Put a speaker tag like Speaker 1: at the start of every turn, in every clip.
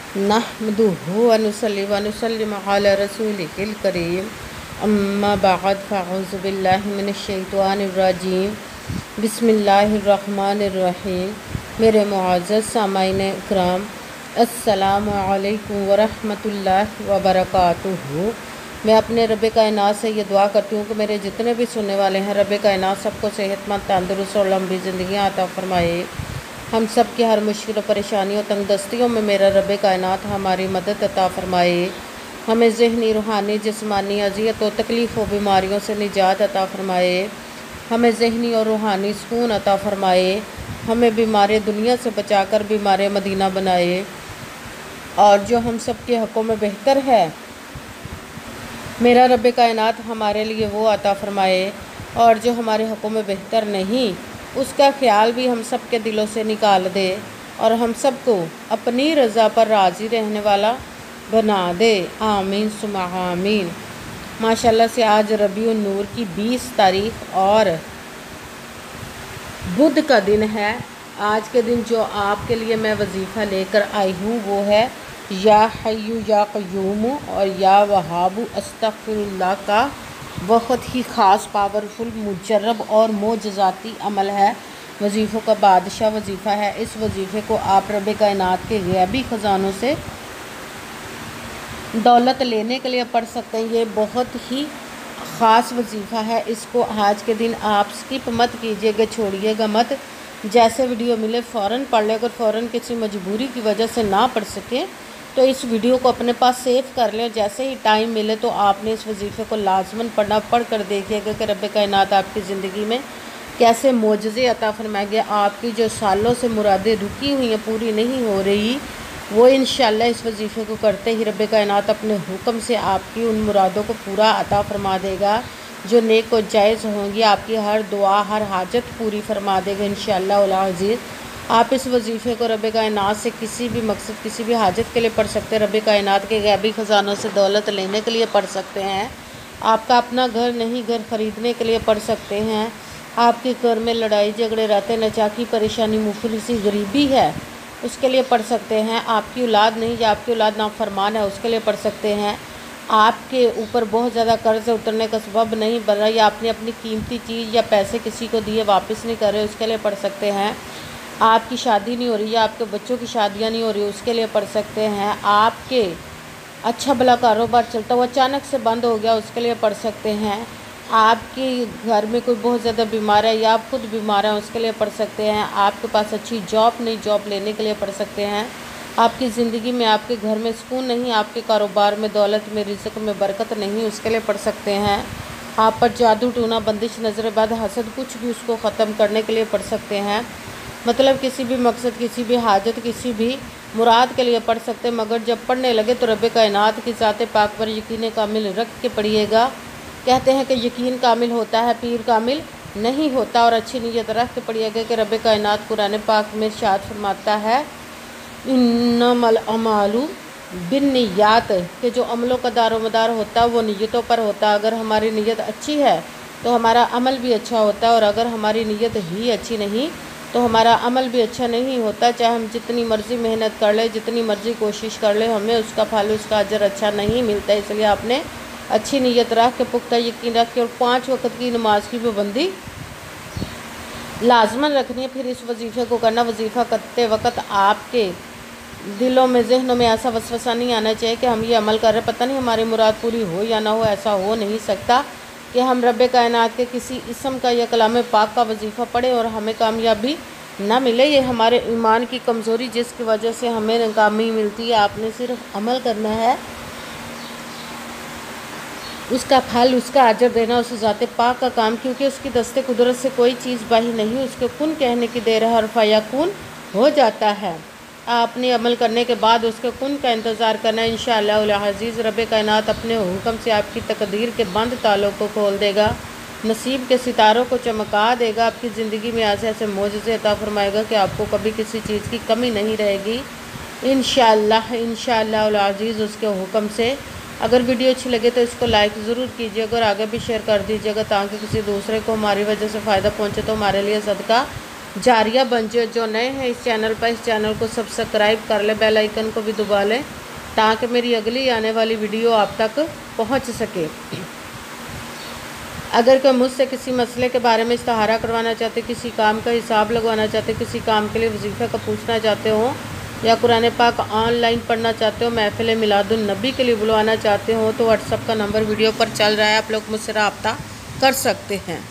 Speaker 1: नहमदुहु व नुसल्ली व नुसल्लिमु अला रसूलिहिल करीम अम्मा बअद फ़अऊज़ु बिल्लाहि मिनश शैतानिर रजीम बिस्मिल्लाहिर रहमानिर रहीम। मेरे मुअज़्ज़ज़ सामाईन इकराम, अस्सलामु अलैकुम व रहमतुल्लाहि व बरकातुहू। मैं अपने रब कायनात से ये दुआ करती हूँ कि मेरे जितने भी सुनने वाले हैं, रब कायनात सबको सेहतमंद, तंदुरुस्त और लंबी ज़िंदगियाँ अता फ़रमाए। हम सब की हर मुश्किल परेशानियों तंगदस्तियों में मेरा रब कायनात हमारी मदद अता फ़रमाए। हमें ज़हनी, रूहानी, जिस्मानी अज़ियत और तकलीफ़ और बीमारियों से निजात अता फ़रमाए। हमें ज़हनी और रूहानी सुकून अता फ़रमाए। हमें बीमार दुनिया से बचाकर बीमार मदीना बनाए, और जो हम सब के हक़ों में बेहतर है मेरा रब कायनात हमारे लिए वो अता फ़रमाए, और जो हमारे हक़ों में बेहतर नहीं उसका ख़्याल भी हम सब के दिलों से निकाल दे, और हम सब को अपनी रज़ा पर राज़ी रहने वाला बना दे। आमीन सुम्मा आमीन। माशाल्लाह से आज रबीउन नूर की 20 तारीख़ और बुध का दिन है। आज के दिन जो आपके लिए मैं वजीफ़ा लेकर आई हूँ वो है या हय्यु या क़य्यूम और या वहाबु अस्तग़फिरुल्लाह का बहुत ही ख़ास, पावरफुल, मुजर्रब और मोजज़ाती अमल है। वजीफ़ों का बादशाह वजीफ़ा है। इस वजीफ़े को आप रब कायनात के ग़ैबी ख़जानों से दौलत लेने के लिए पढ़ सकते हैं। ये बहुत ही ख़ास वजीफ़ा है। इसको आज के दिन आप स्किप मत कीजिएगा, छोड़िएगा मत। जैसे वीडियो मिले फ़ौरन पढ़ लें। अगर फ़ौरन किसी मजबूरी की वजह से ना पढ़ सके तो इस वीडियो को अपने पास सेव कर लें। जैसे ही टाइम मिले तो आपने इस वजीफ़े को लाजमन पढ़ना। पढ़ कर देखिएगा कि रब कायनात आपकी ज़िंदगी में कैसे मोजज़े अता फ़रमाएंगे। आपकी जो सालों से मुरादें रुकी हुई हैं, पूरी नहीं हो रही, वो इंशाअल्लाह इस वजीफ़े को करते ही रब कायनात अपने हुक्म से आपकी उन मुरादों को पूरा अता फ़रमा देगा जो नेक और जायज़ होंगी। आपकी हर दुआ, हर हाजत पूरी फरमा देगा इंशाअल्लाह उल अज़ीज़। आप इस वजीफ़े को रब कायनात से किसी भी मकसद, किसी भी हाजत के लिए पढ़ सकते हैं। रब कायनात के ग़ैबी ख़जानों से दौलत लेने के लिए पढ़ सकते हैं। आपका अपना घर नहीं, घर ख़रीदने के लिए पढ़ सकते हैं। आपके घर में लड़ाई झगड़े रहते, नचाकी, परेशानी, मुफलिसी, गरीबी है, उसके लिए पढ़ सकते हैं। आपकी औलाद नहीं या आपकी औलाद नाफरमान है, उसके लिए पढ़ सकते हैं। आपके ऊपर बहुत ज़्यादा कर्ज़ उतरने का सबब नहीं बन रहा, या आपने अपनी कीमती चीज़ या पैसे किसी को दिए वापस नहीं कर रहे, उसके लिए पढ़ सकते हैं। आपकी शादी नहीं हो रही या आपके बच्चों की शादियां नहीं हो रही, उसके लिए पढ़ सकते हैं। आपके अच्छा भला कारोबार चलता हुआ अचानक से बंद हो गया, उसके लिए पढ़ सकते हैं। आपके घर में कोई बहुत ज़्यादा बीमार है या आप खुद बीमार हैं, उसके लिए पढ़ सकते हैं। आपके पास अच्छी जॉब नहीं, जॉब लेने के लिए पढ़ सकते हैं। आपकी ज़िंदगी में, आपके घर में सुकून नहीं, आपके कारोबार में, दौलत में, रिज़्क़ में बरकत नहीं, उसके लिए पढ़ सकते हैं। आप पर जादू, टूना, बंदिश, नज़र बद, हसद, कुछ भी, उसको ख़त्म करने के लिए पढ़ सकते हैं। मतलब किसी भी मकसद, किसी भी हाजत, किसी भी मुराद के लिए पढ़ सकते हैं। मगर जब पढ़ने लगे तो रब कायनात की ज़ात पाक पर यकीन कामिल रख के पढ़िएगा। कहते हैं कि यकीन कामिल होता है, पीर कामिल नहीं होता। और अच्छी नीयत रख के पढ़िएगा कि रब कायनात कुरान पाक में इरशाद फरमाता है इन्नमल अमालु बिन्नियात, कि जो अमलों का दारोमदार होता है वो नीयतों पर होता है। अगर हमारी नीयत अच्छी है तो हमारा अमल भी अच्छा होता है, और अगर हमारी नीयत ही अच्छी नहीं तो हमारा अमल भी अच्छा नहीं होता। चाहे हम जितनी मर्ज़ी मेहनत कर ले, जितनी मर्ज़ी कोशिश कर ले, हमें उसका फल, उसका अजर अच्छा नहीं मिलता। इसलिए आपने अच्छी नीयत रख के, पुख्ता यकीन रख के, और 5 वक्त की नमाज की पाबंदी लाजमन रखनी है। फिर इस वजीफ़े को करना। वजीफ़ा करते वक्त आपके दिलों में, जहनों में ऐसा वसवसा नहीं आना चाहिए कि हम ये अमल कर रहे, पता नहीं हमारी मुराद पूरी हो या ना हो। ऐसा हो नहीं सकता कि हम रब कायनात के किसी इसम का या कलाम पाक का वजीफ़ा पढ़े और हमें कामयाबी ना मिले। ये हमारे ईमान की कमज़ोरी, जिसकी वजह से हमें नाकामी मिलती है। आपने सिर्फ अमल करना है, उसका फल, उसका अजर देना उस ज़ात पाक का काम, क्योंकि उसकी दस्ते कुदरत से कोई चीज़ बाही नहीं। उसके कुन कहने की देर है और फयाकुन हो जाता है। आपने अमल करने के बाद उसके कुन का इंतज़ार करना है। इंशाअल्लाह उल अज़ीज़ रब कायनात अपने हुक्म से आपकी तकदीर के बंद तालों को खोल देगा, नसीब के सितारों को चमका देगा। आपकी ज़िंदगी में ऐसे ऐसे मोजज़े अता फ़रमाएगा कि आपको कभी किसी चीज़ की कमी नहीं रहेगी इंशाअल्लाह उल अज़ीज़ उसके हुक्म से। अगर वीडियो अच्छी लगे तो इसको लाइक ज़रूर कीजिएगा और आगे भी शेयर कर दीजिएगा, ताकि किसी दूसरे को हमारी वजह से फ़ायदा पहुँचे तो हमारे लिए सदका जारिया बन जाए। जो नए हैं इस चैनल पर, इस चैनल को सब्सक्राइब कर ले, बेल आइकन को भी दबा लें ताकि मेरी अगली आने वाली वीडियो आप तक पहुंच सके। अगर कोई मुझसे किसी मसले के बारे में इस्ताहारा करवाना चाहते, किसी काम का हिसाब लगवाना चाहते, किसी काम के लिए वजीफ़े का पूछना चाहते हो, या कुरान पाक ऑनलाइन पढ़ना चाहते हो, महफिल मिलादुन नबी के लिए बुलवाना चाहते हो, तो व्हाट्सअप का नंबर वीडियो पर चल रहा है, आप लोग मुझसे रब्ता कर सकते हैं।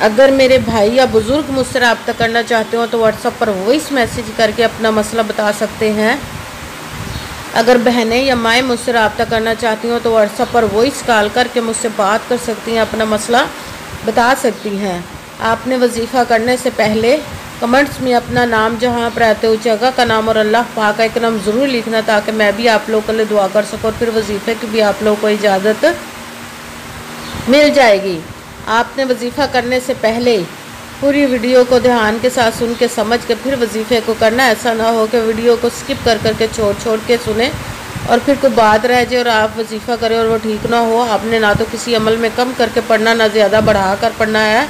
Speaker 1: अगर मेरे भाई या बुज़ुर्ग मुझसे रब्ता करना चाहते हो तो व्हाट्सअप पर वॉइस मैसेज करके अपना मसला बता सकते हैं। अगर बहनें या माएँ मुझसे रब्ता करना चाहती हो तो व्हाट्सअप पर वॉइस कॉल करके मुझसे बात कर सकती हैं, अपना मसला बता सकती हैं। आपने वजीफ़ा करने से पहले कमेंट्स में अपना नाम, जहाँ आप रहते हो जगह का नाम और अल्लाह पाक का एक नाम ज़रूर लिखना ताकि मैं भी आप लोगों के लिए दुआ कर सकूँ और फिर वजीफ़े की भी आप लोगों को इजाज़त मिल जाएगी। आपने वजीफ़ा करने से पहले पूरी वीडियो को ध्यान के साथ सुन के समझ के फिर वजीफ़े को करना। ऐसा ना हो कि वीडियो को स्किप कर करके छोड़ के सुने और फिर कोई बात रह जाए और आप वजीफ़ा करें और वो ठीक ना हो। आपने ना तो किसी अमल में कम करके पढ़ना, ना ज़्यादा बढ़ा कर पढ़ना है।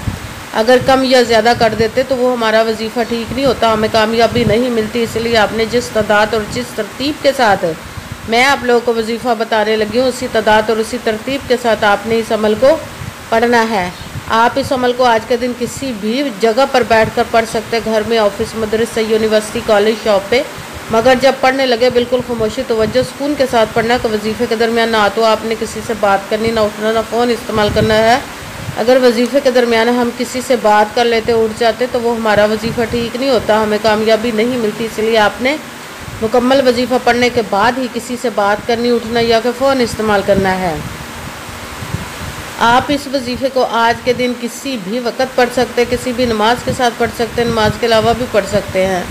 Speaker 1: अगर कम या ज़्यादा कर देते तो वो हमारा वजीफ़ा ठीक नहीं होता, हमें कामयाबी नहीं मिलती। इसलिए आपने जिस तादाद और जिस तरतीब के साथ मैं आप लोगों को वजीफ़ा बताने लगी हूँ, उसी तादाद और उसी तरतीब के साथ आपने इस अमल को पढ़ना है। आप इस अमल को आज के दिन किसी भी जगह पर बैठकर पढ़ सकते हैं, घर में, ऑफिस, मदरसे, यूनिवर्सिटी, कॉलेज, शॉप पे। मगर जब पढ़ने लगे बिल्कुल खामोशी, तवज्जो, सुकून के साथ पढ़ना कि वजीफ़े के दरमियान ना तो आपने किसी से बात करनी, ना उठना, ना फ़ोन इस्तेमाल करना है। अगर वजीफ़े के दरमियान हम किसी से बात कर लेते, उठ जाते, तो वो हमारा वजीफ़ा ठीक नहीं होता, हमें कामयाबी नहीं मिलती। इसलिए आपने मुकम्मल वजीफ़ा पढ़ने के बाद ही किसी से बात करनी, उठना या फिर फ़ोन इस्तेमाल करना है। आप इस वजीफ़े को आज के दिन किसी भी वक्त पढ़ सकते हैं, किसी भी नमाज के साथ पढ़ सकते हैं, नमाज के अलावा भी पढ़ सकते हैं।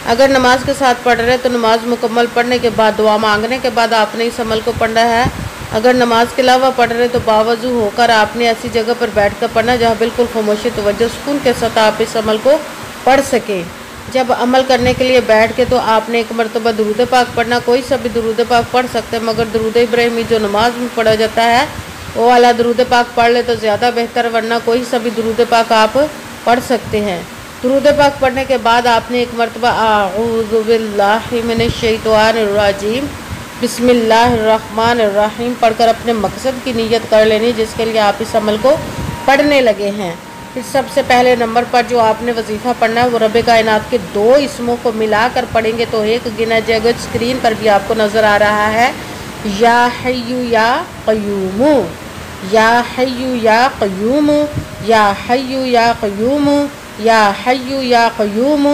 Speaker 1: अगर नमाज के साथ पढ़ रहे तो नमाज मुकम्मल पढ़ने के बाद, दुआ मांगने के बाद आपने इस अमल को पढ़ना है। अगर नमाज के अलावा पढ़ रहे तो बावजू होकर आपने ऐसी जगह पर बैठ कर पढ़ना जहाँ बिल्कुल खामोशी, तवज्जो, सुकून के साथ आप इस अमल को पढ़ सकें। जब अमल करने के लिए बैठ के तो आपने एक मरतबा दुरूद पाक पढ़ना। कोई सा भी दुरूद पाक पढ़ सकते हैं, मगर दुरूद इब्राहिमी जो नमाज में पढ़ा जाता है वो वाला दुरूद पाक पढ़ ले तो ज़्यादा बेहतर, वरना कोई सा भी दुरूद पाक आप पढ़ सकते हैं। दुरूद पाक पढ़ने के बाद आपने एक मरतबा आऊज़ु बिल्लाहि मिनश शैतानिर रजीम बिस्मिल्लाहिर्रहमानिर्रहीम पढ़कर अपने मकसद की नीयत कर लेनी जिसके लिए आप इस अमल को पढ़ने लगे हैं। फिर सबसे पहले नंबर पर जो आपने वजीफ़ा पढ़ना है वो रब कायनात के 2 इसमों को मिलाकर पढ़ेंगे तो एक गिना जाएगा। स्क्रीन पर भी आपको नज़र आ रहा है, या हय्यु या क़य्यूम, या हय्यु या क़य्यूम, या हय्यु या क़य्यूम, या हय्यु या क़य्यूम,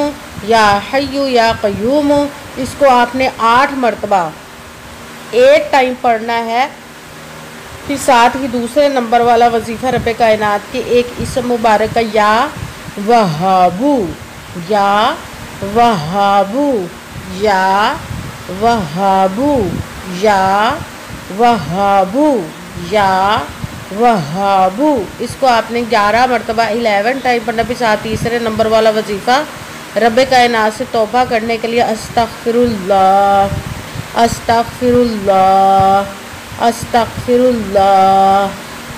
Speaker 1: या हय्यु या क़य्यूम। इसको आपने 8 मरतबा 8 टाइम पढ़ना है। फिर साथ ही दूसरे नंबर वाला वजीफ़ा रब कायनात के एक इसम मुबारक का या वहाबू, या वहाबू, या वहाबू, या वहाबू, या वहाबू। इसको आपने 11 मरतबा 11 टाइम पढ़ना। फिर साथ तीसरे नंबर वाला वजीफ़ा रब कायनात से तौबा करने के लिए अस्तग़फिरुल्लाह, अस्तग़फिरुल्लाह, अस्तग़फिरुल्लाह,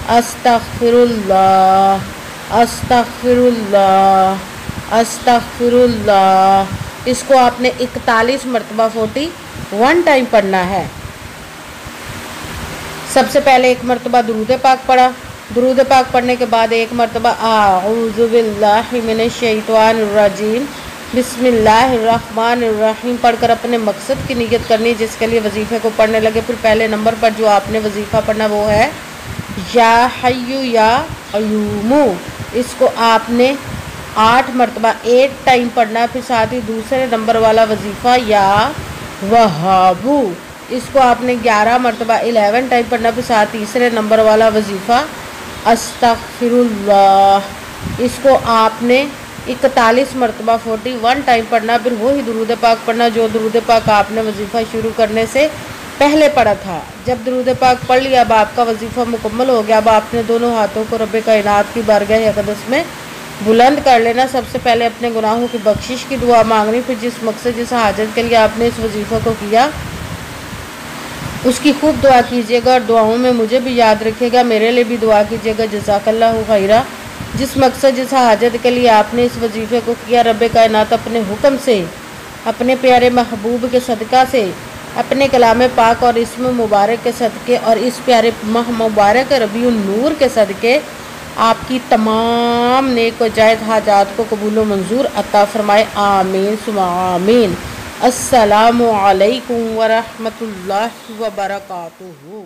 Speaker 1: अस्तग़फिरुल्लाह, अस्तग़फिरुल्लाह, अस्तग़फिरुल्लाह। इसको आपने 41 मरतबा 41 टाइम पढ़ना है। सबसे पहले एक मरतबा दुरूद पाक पढ़ा। दुरूद पाक पढ़ने के बाद एक मरतबा आऊज़ु बिल्लाहि मिनश शैतानिर रजीम बिस्मिल्लाहिर्रहमानिर्रहीम पढ़कर अपने मकसद की नीयत करनी जिसके लिए वजीफ़े को पढ़ने लगे। फिर पहले नंबर पर जो आपने वजीफ़ा पढ़ना वो है या हय्यु या क़य्यूम। इसको आपने 8 मरतबा 8 टाइम पढ़ना। फिर साथ ही दूसरे नंबर वाला वजीफ़ा या वहाबू, इसको आपने 11 मरतबा 11 टाइम पढ़ना। फिर साथ तीसरे नंबर वाला वजीफ़ा अस्तग़फिरुल्लाह, इसको आपने 41 मरतबा 41 टाइम पढ़ना। फिर वही दुरूद पाक पढ़ना जो दुरूद पाक आपने वजीफ़ा शुरू करने से पहले पढ़ा था। जब दुरूद पाक पढ़ लिया, अब आपका वजीफ़ा मुकम्मल हो गया। अब आपने दोनों हाथों को रब कायनात की बारगाह अक़दस में बुलंद कर लेना। सबसे पहले अपने गुनाहों की बख्शिश की दुआ मांगनी। फिर जिस मकसद, जिस हाजत के लिए आपने इस वजीफ़ा को किया उसकी खूब दुआ कीजिएगा और दुआओं में मुझे भी याद रखिएगा, मेरे लिए भी दुआ कीजिएगा। जज़ाकल्लाहु खैरा। जिस मकसद जिस हाजत के लिए आपने इस वजीफ़े को किया, रब कायनात अपने हुक्म से, अपने प्यारे महबूब के सदका से, अपने कलाम पाक और इसमें मुबारक के सदक़े और इस प्यारे माह मुबारक रबीउन नूर के सदक़े आपकी तमाम नेक व जायज़ हाजात को कबूल व मंजूर अता फ़रमाए। आमीन सुम्मा आमीन। अस्सलामु अलैकुम व रहमतुल्लाहि व बरकातुहू।